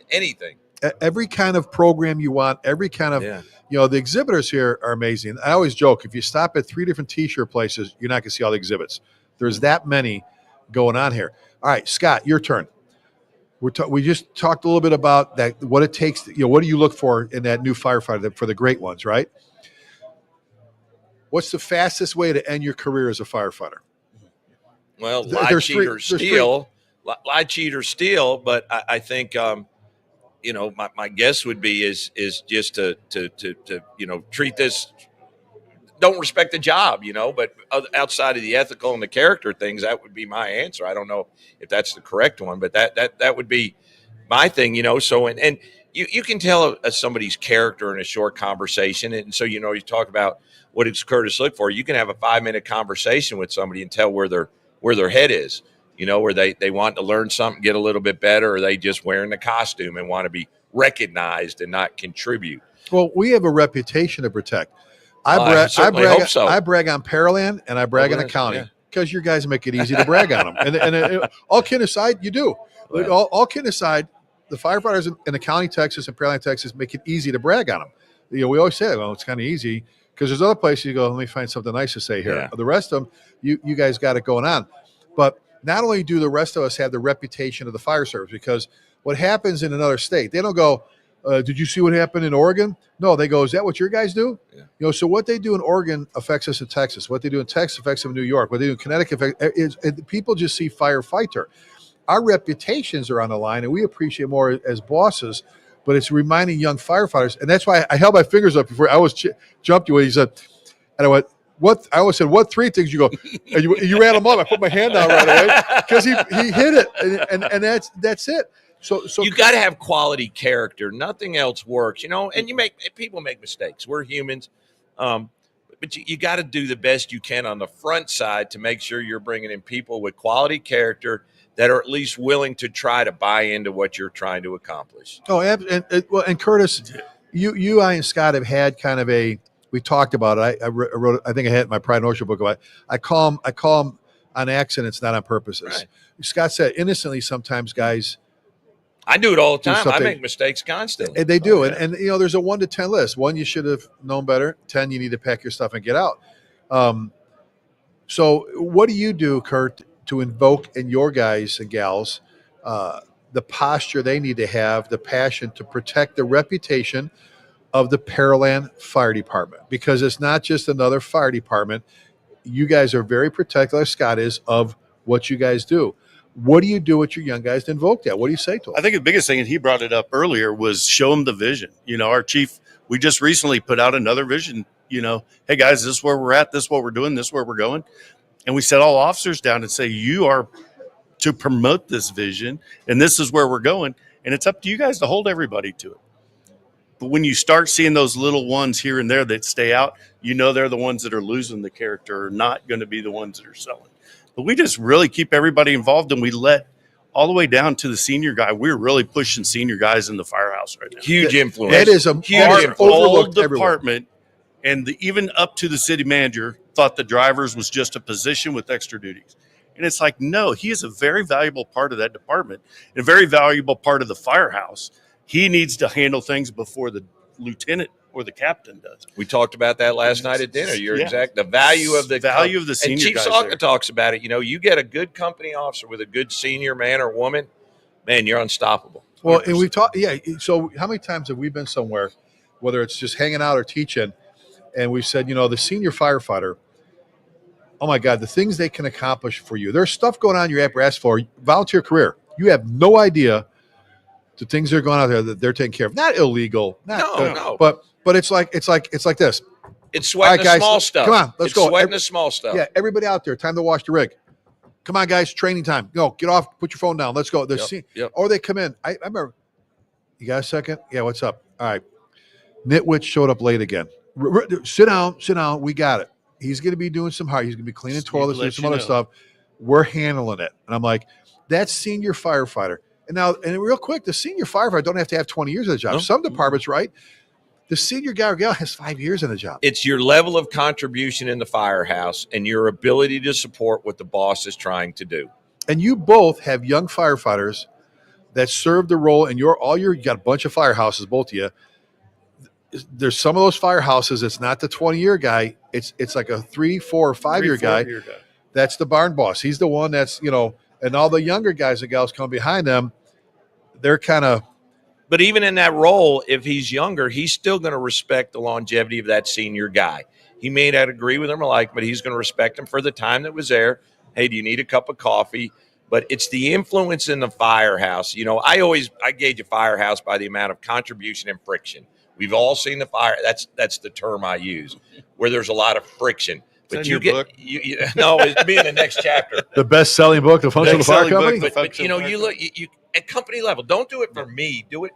Anything. Every kind of program you want. Every kind of the exhibitors here are amazing. I always joke, if you stop at 3 different T-shirt places, you're not going to see all the exhibits. There's that many going on here. All right, Scott, your turn. We just talked a little bit about that. What it takes. What do you look for in that new firefighter for the great ones, right? What's the fastest way to end your career as a firefighter? Well, lie, cheat, or steal. Lie, cheat, or steal. But I think my guess would be is just to treat this. Don't respect the job, but outside of the ethical and the character things, that would be my answer. I don't know if that's the correct one, but that would be my thing, So, and you can tell somebody's character in a short conversation. And so, you talk about what does Curtis look for? You can have a 5-minute conversation with somebody and tell where their head is, where they want to learn something, get a little bit better, or they just wearing the costume and want to be recognized and not contribute. Well, we have a reputation to protect. I brag on Pearland and I brag on the county because your guys make it easy to brag on them. And all kidding aside, you do. All kidding aside, the firefighters in the county, Texas, and Pearland, Texas, make it easy to brag on them. We always say, well, it's kind of easy because there's other places you go, let me find something nice to say here. Yeah. The rest of them, you guys got it going on. But not only do the rest of us have the reputation of the fire service, because what happens in another state, they don't go, did you see what happened in Oregon? No, they go, is that what your guys do? Yeah. So what they do in Oregon affects us in Texas. What they do in Texas affects them in New York. What they do in Connecticut people just see firefighter. Our reputations are on the line, and we appreciate more as bosses, but it's reminding young firefighters. And that's why I held my fingers up before I was jumped you. He said, And I went, what? I always said, what 3 things? You go, and you ran them up. I put my hand down right away because he hit it, and that's it. So you got to have quality character. Nothing else works, And people make mistakes. We're humans, but you got to do the best you can on the front side to make sure you're bringing in people with quality character that are at least willing to try to buy into what you're trying to accomplish. Oh, and Curtis, I and Scott have had kind of we talked about it. I wrote, I think I had my Pride and Ocean book about it. I call them on accidents, not on purposes. Right. Scott said innocently sometimes guys. I do it all the time. I make mistakes constantly. And they do. And there's a 1 to 10 list. 1, you should have known better. 10, you need to pack your stuff and get out. So what do you do, Kurt, to invoke in your guys and gals the posture they need to have, the passion to protect the reputation of the Pearland Fire Department? Because it's not just another fire department. You guys are very protective, like Scott is, of what you guys do. What do you do with your young guys to invoke that? What do you say to them? I think the biggest thing, and he brought it up earlier, was show them the vision. Our chief, we just recently put out another vision. Hey guys, this is where we're at. This is what we're doing. This is where we're going. And we set all officers down and say, you are to promote this vision, and this is where we're going. And it's up to you guys to hold everybody to it. But when you start seeing those little ones here and there that stay out, they're the ones that are losing the character, or not going to be the ones that are selling. But we just really keep everybody involved, and we let all the way down to the senior guy. We're really pushing senior guys in the firehouse right now. Huge influence. That is a huge overlooked department, and even up to the city manager thought the drivers was just a position with extra duties. And it's like, no, he is a very valuable part of that department, and a very valuable part of the firehouse. He needs to handle things before the lieutenant or the captain does. We talked about that last night at dinner. You're exact. The value of the senior. And Chief Salka talks about it. You get a good company officer with a good senior man or woman, man, you're unstoppable. 100%. Well, and we've talked. Yeah. So how many times have we been somewhere, whether it's just hanging out or teaching, and we've said, the senior firefighter, oh my God, the things they can accomplish for you. There's stuff going on in your apparatus for volunteer career. You have no idea the things that are going on there that they're taking care of. Not illegal. No. But it's like this. It's sweating the small stuff. Come on, let's go. Sweating the small stuff. Yeah, everybody out there, time to wash the rig. Come on, guys, training time. Go, get off, put your phone down. Let's go. Yep. Or they come in. I remember, you got a second? Yeah, what's up? All right. Nitwit showed up late again. Sit down. We got it. He's going to be doing some hard. He's going to be cleaning toilets, doing some other stuff. We're handling it. And I'm like, that's senior firefighter. And real quick, the senior firefighter don't have to have 20 years in the job. No. Some departments, right? The senior guy or gal has 5 years in the job. It's your level of contribution in the firehouse and your ability to support what the boss is trying to do. And you both have young firefighters that serve the role in you got a bunch of firehouses, both of you. There's some of those firehouses, it's not the 20-year guy. It's like a 3, 4, or 5 year guy. That's the barn boss. He's the one that's, and all the younger guys and gals come behind them. They're kind of. But even in that role, if he's younger, he's still going to respect the longevity of that senior guy. He may not agree with him but he's going to respect him for the time that was there. Hey, do you need a cup of coffee? But it's the influence in the firehouse. I gauge a firehouse by the amount of contribution and friction. We've all seen the fire. That's the term I use, where there's a lot of friction. But no, it's be in the next chapter. The best-selling book, The Functional Fire Company. But you look at company level. Don't do it for me. Do it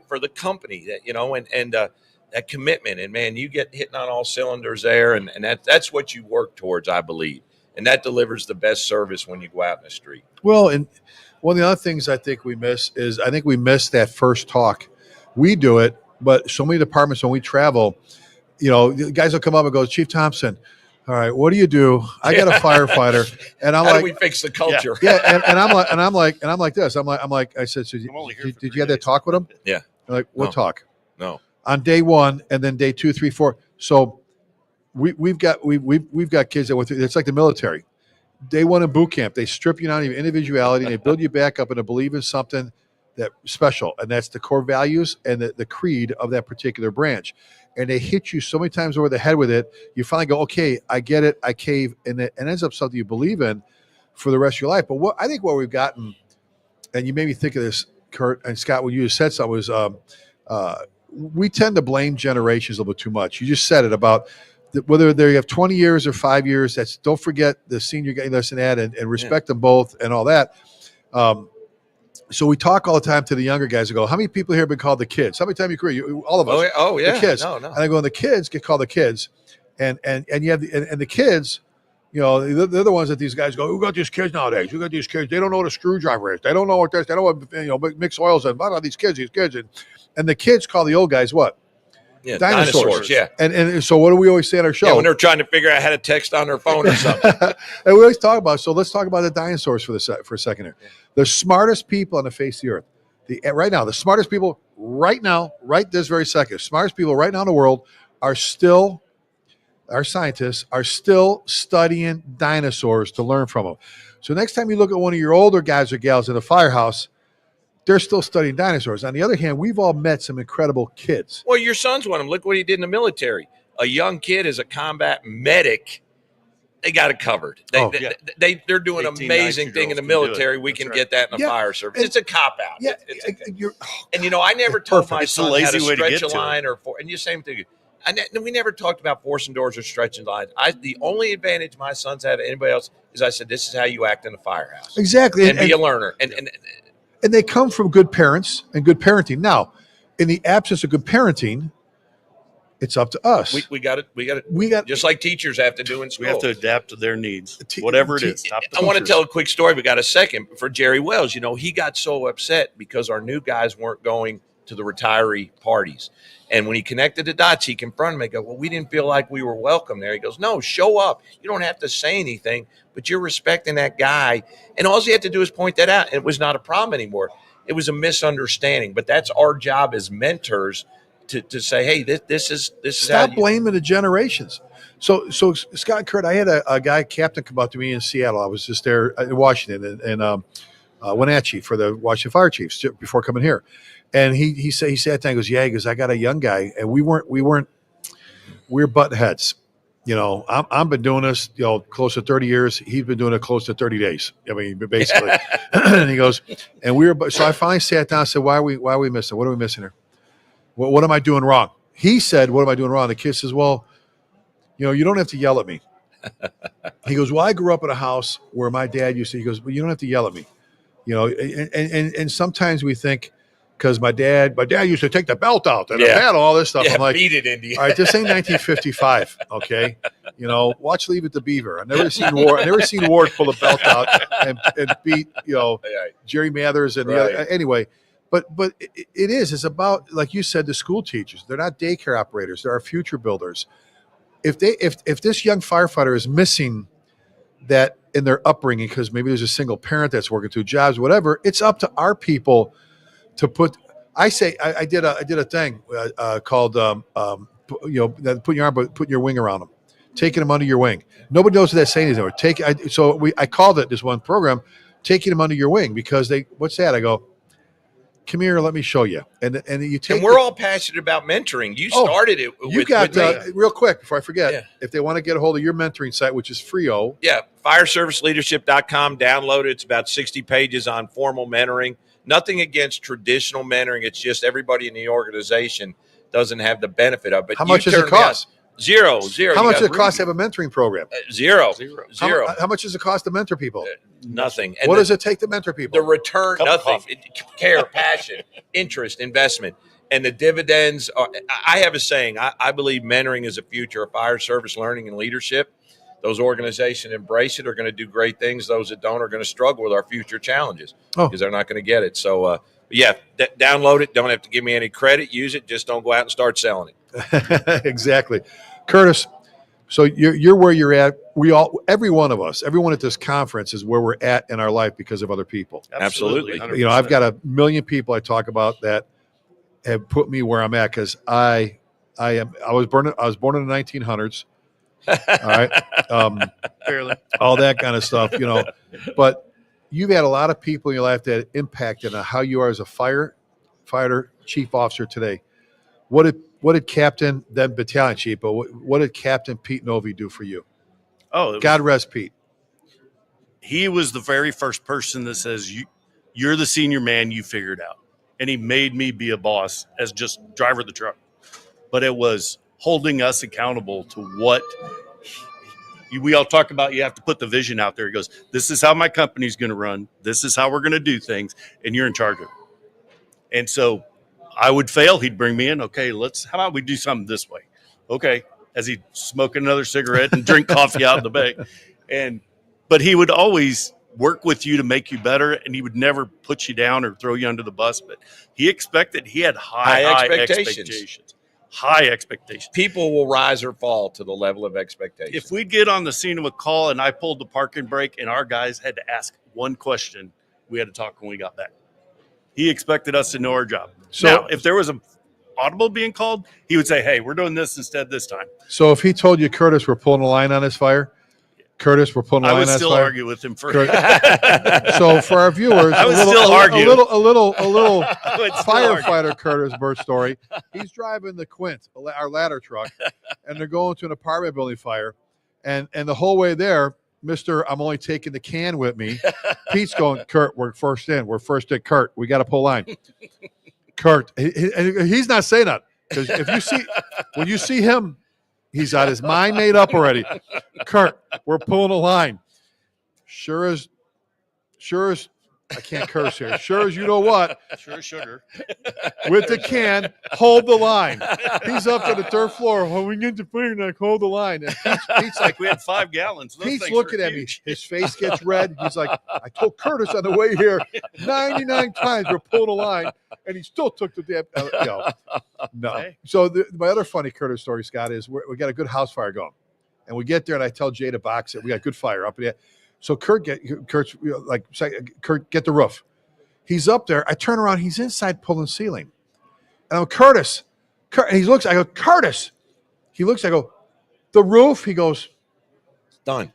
for the company. That that commitment. And man, you get hitting on all cylinders there, and that's what you work towards, I believe. And that delivers the best service when you go out in the street. Well, and one of the other things I think we miss is that first talk. We do it, but so many departments when we travel, the guys will come up and go, Chief Thompson, all right, what do you do? I got a firefighter, and I'm How like, do we fix the culture? Yeah, and I'm like this. I'm like, I said, so did you have that talk with him? Yeah. I'm like, what talk? No. On day 1, and then day 2, 3, 4. So we've got kids that went through. It's like the military. Day 1 in boot camp, they strip you down to your individuality, and they build you back up and to believe in something that special, and that's the core values and the creed of that particular branch. And they hit you so many times over the head with it, you finally go, okay, I get it, I cave, and it ends up something you believe in for the rest of your life. But what we've gotten, and you made me think of this, Kurt and Scott, when you just said something, was we tend to blame generations a little bit too much. You just said it about whether they have 20 years or 5 years, don't forget the senior guy lesson at and respect them both and all that. So we talk all the time to the younger guys and go, how many people here have been called the kids? How many times all of us? Oh yeah. The kids. No. And I go, and the kids get called the kids. And you have the kids, they're the ones that these guys go, who got these kids nowadays? Who got these kids? They don't know what a screwdriver is. They don't know what this, they don't know what mixed oils and blah, blah, these kids. And the kids call the old guys what? Yeah, dinosaurs. Yeah. And so what do we always say on our show? Yeah, when they're trying to figure out how to text on their phone or something. And we always talk about, so let's talk about the dinosaurs for a second here. Yeah. The smartest people on the face of the earth, right now, the smartest people right now, right this very second, smartest people right now in the world our scientists are still studying dinosaurs to learn from them. So next time you look at one of your older guys or gals in the firehouse, they're still studying dinosaurs. On the other hand, we've all met some incredible kids. Well, your son's one of them. Look what he did in the military. A young kid as a combat medic, they got it covered. They're doing an amazing thing in the military. We can get that in the fire service. It's a cop-out. Yeah, I never told my son how to way stretch to a line and you same thing. We never talked about forcing doors or stretching lines. The only advantage my sons have to anybody else is I said, this is how you act in the firehouse. Exactly. And be a learner. And they come from good parents and good parenting. Now, in the absence of good parenting, it's up to us. We got it. Just like teachers have to do in school. We have to adapt to their needs, whatever it is. I want to tell a quick story. We got a second for Jerry Wells. He got so upset because our new guys weren't going to the retiree parties. And when he connected the dots, he confronted me. I go, well, we didn't feel like we were welcome there. He goes, no, show up. You don't have to say anything, but you're respecting that guy. And all you have to do is point that out. And it was not a problem anymore. It was a misunderstanding. But that's our job as mentors to say, hey, this is stop blaming the generations. So Scott and Kurt, I had a guy captain come up to me in Seattle. I was just there in Washington and Wenatchee for the Washington Fire Chiefs before coming here. And he sat down and goes, yeah, he goes, I got a young guy, and we're butt heads. I've been doing this, close to 30 years. He's been doing it close to 30 days. I mean, basically. And he goes, so I finally sat down and said, why are we missing? What are we missing here? What am I doing wrong? He said, what am I doing wrong? The kid says, well, you don't have to yell at me. He goes, well, I grew up in a house where my dad used to, he goes, well, you don't have to yell at me. And sometimes we think, because my dad used to take the belt out and the paddle, all this stuff. Yeah, I'm like, beat it into you. All right, this ain't 1955, okay? Watch Leave It to Beaver. I've never seen Ward pull the belt out and beat Jerry Mathers and the other. Anyway, but it's about, like you said, the school teachers. They're not daycare operators. They're our future builders. If this young firefighter is missing that in their upbringing because maybe there's a single parent that's working 2 jobs, whatever, it's up to our people to put. I did a thing called putting your wing around them, taking them under your wing. Nobody knows what that saying is. I called it this one program, taking them under your wing, because what's that? I go, come here, let me show you. And you take. And we're all passionate about mentoring. You started it. Real quick before I forget. If they want to get a hold of your mentoring site, which is Frio. Yeah, fireserviceleadership.com. Download it. It's about 60 pages on formal mentoring. Nothing against traditional mentoring. It's just everybody in the organization doesn't have the benefit of it. How much does it cost? Zero. How much does it cost to have a mentoring program? Zero. How much does it cost to mentor people? Nothing. And what does it take to mentor people? The return, nothing. Care, passion, interest, investment. And the dividends are, I have a saying, I believe mentoring is the future of fire service learning and leadership. Those organizations embrace it are going to do great things. Those that don't are going to struggle with our future challenges because they're not going to get it. So, download it. Don't have to give me any credit. Use it. Just don't go out and start selling it. Exactly. Curtis, so you're where you're at. Every one of us, everyone at this conference is where we're at in our life because of other people. Absolutely. 100%. I've got a million people I talk about that have put me where I'm at because I was born in the 1900s. All right. Fairly. All that kind of stuff, but you've had a lot of people in your life that impacted on how you are as a firefighter chief officer today. What did Captain, then Battalion Chief, but what did Captain Pete Novi do for you? God rest Pete. He was the very first person that says, you're the senior man, you figured out. And he made me be a boss as just driver of the truck. But it was, holding us accountable to what we all talk about. You have to put the vision out there. He goes, this is how my company's going to run. This is how we're going to do things. And you're in charge of it. And so I would fail. He'd bring me in. Okay, how about we do something this way? Okay. As he'd smoke another cigarette and drink coffee out in the bay. But he would always work with you to make you better, and he would never put you down or throw you under the bus. But he had high expectations. High expectations. People will rise or fall to the level of expectation. If we'd get on the scene of a call and I pulled the parking brake and our guys had to ask one question, we had to talk when we got back. He expected us to know our job. So now, if there was an audible being called, he would say, hey, we're doing this instead this time. So if he told you, Curtis, we're pulling a line on this fire, Curtis, we're pulling a line on this fire. I would still argue with him for So for our viewers, I would still argue. A little firefighter Curtis birth story. He's driving the Quint, our ladder truck, and they're going to an apartment building fire. And the whole way there, Mr. I'm only taking the can with me. Pete's going, Kurt, we're first in. Kurt, we got to pull line. Kurt, he's not saying that. Because when you see him, he's got his mind made up already. Kurt, we're pulling a line. Sure as I can't curse here. Sure as you know what. Sure as sugar. With the can, hold the line. He's up to the third floor. When we get to fire, like, hold the line. And Pete's like, we had 5 gallons. Pete's looking at me. His face gets red. He's like, I told Curtis on the way here 99 times we're pulling a line, and he still took the damn. No. Hey. So my other funny Curtis story, Scott, is we got a good house fire going, and we get there, and I tell Jay to box it. We got good fire up in the. So Kurt, get the roof. He's up there. I turn around. He's inside pulling ceiling. And I'm Curtis. And he looks. I go, Curtis. He looks. I go, the roof. He goes, it's done.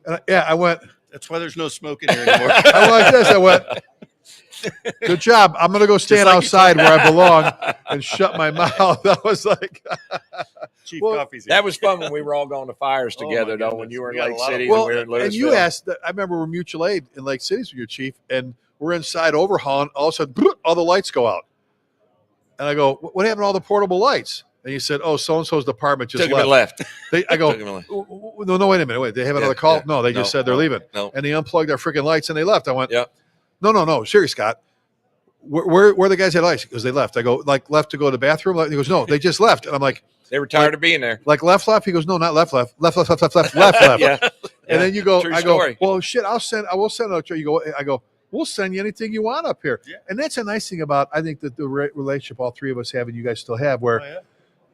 And I went. That's why there's no smoke in here anymore. I went like this. I went, good job. I'm going to go stand outside where I belong and shut my mouth. I was like, Chief Coffee's here. That was fun when we were all going to fires together, though, when you were in Lake City and we were in Louisville. And you asked, I remember we're mutual aid in Lake City with your chief, and we're inside overhauling. All of a sudden, all the lights go out. And I go, what happened to all the portable lights? And you said, oh, so-and-so's department just left. I go, no, wait a minute. Wait, they have another call? Yeah. No, they just said they're leaving. No. And they unplugged their freaking lights and they left. I went, yeah. No. Serious, Scott. Where are the guys that lights? Because they left. I go, like, left to go to the bathroom? He goes, no, they just left. And I'm like, they were tired of being there. Like left? He goes, no, not left. Left. Yeah. And then you go, True I go, story. well, shit, I will send it. I go, we'll send you anything you want up here. Yeah. And that's a nice thing about, I think, that the relationship all three of us have and you guys still have, where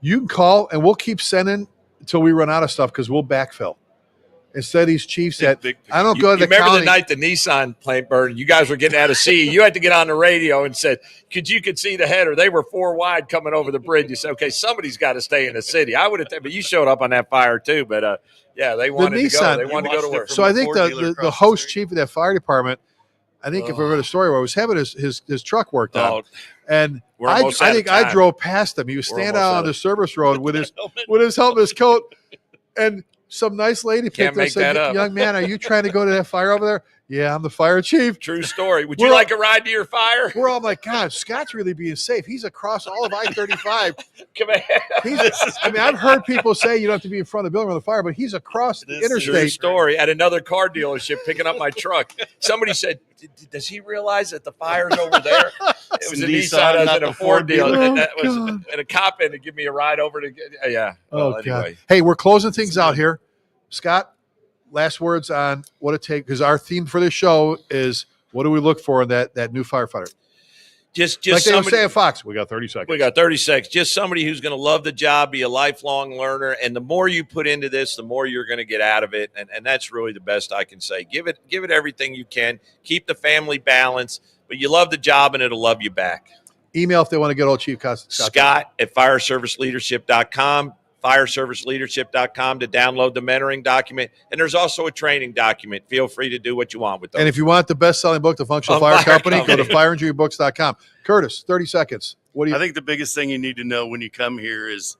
you can call and we'll keep sending until we run out of stuff because we'll backfill. Instead of these chiefs I don't go to the remember county. the night the Nissan plane burned, you guys were getting out of sea. You had to get on the radio and said, you could see the header. They were 4 wide coming over the bridge. You said, okay, somebody's got to stay in the city. I would have, but you showed up on that fire too. But they wanted to go. They wanted to go to work. So I think the host chief of that fire department, I think if I read a story where I was having his truck worked on, and I think I drove past him. He was standing out on the service road with his helmet, his coat, and some nice lady picked up and said, young man, are you trying to go to that fire over there? Yeah, I'm the fire chief. True story. Would you like a ride to your fire? We're all like, God, Scott's really being safe. He's across all of I-35. Come on. I've heard people say you don't have to be in front of the building on the fire, but he's across the interstate. True story. At another car dealership picking up my truck. Somebody said, does he realize that the fire's over there? It was a Nissan, not a Ford dealer. And a cop in to give me a ride over to yeah. Well, anyway. Hey, we're closing things out here. Scott, last words on what it takes, because our theme for this show is what do we look for in that new firefighter? Just like they were saying, Fox, we got 30 seconds. Just somebody who's going to love the job, be a lifelong learner, and the more you put into this, the more you're going to get out of it, and that's really the best I can say. Give it everything you can. Keep the family balance, but you love the job, and it'll love you back. Email if they want to get old Chief Scott at fireserviceleadership.com. fireserviceleadership.com to download the mentoring document. And there's also a training document. Feel free to do what you want with those. And if you want the best-selling book, The Functional Fire Company, go to fireinjurybooks.com. Curtis, 30 seconds. I think the biggest thing you need to know when you come here is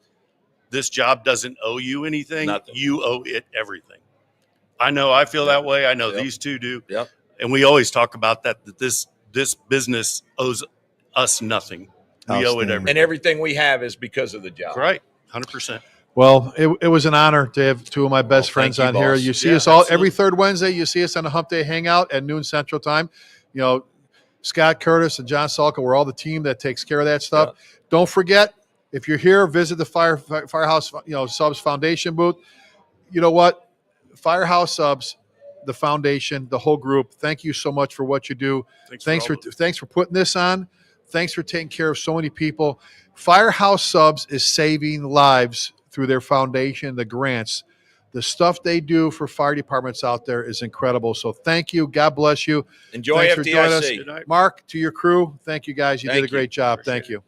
this job doesn't owe you anything. Nothing. You owe it everything. I know I feel that way. I know these two do. Yep. And we always talk about that this business owes us nothing. We owe it everything. And everything we have is because of the job. Right. 100%. Well, it was an honor to have two of my best friends thank on you, here. boss. You see Yeah, us all absolutely. every third Wednesday. You see us on the Hump Day Hangout at noon Central Time. You know, Scott Curtis and John Salka, we're all the team that takes care of that stuff. Don't forget, if you're here, visit the Firehouse Subs Foundation booth. You know what? Firehouse Subs, the foundation, the whole group. Thank you so much for what you do. Thanks for putting this on. Thanks for taking care of so many people. Firehouse Subs is saving lives through their foundation, the grants. The stuff they do for fire departments out there is incredible. So thank you. God bless you. Enjoy Thanks for joining us. FDIC. Good night. Mark, to your crew, thank you guys. You did Thank a great you. job. Appreciate Thank it. you.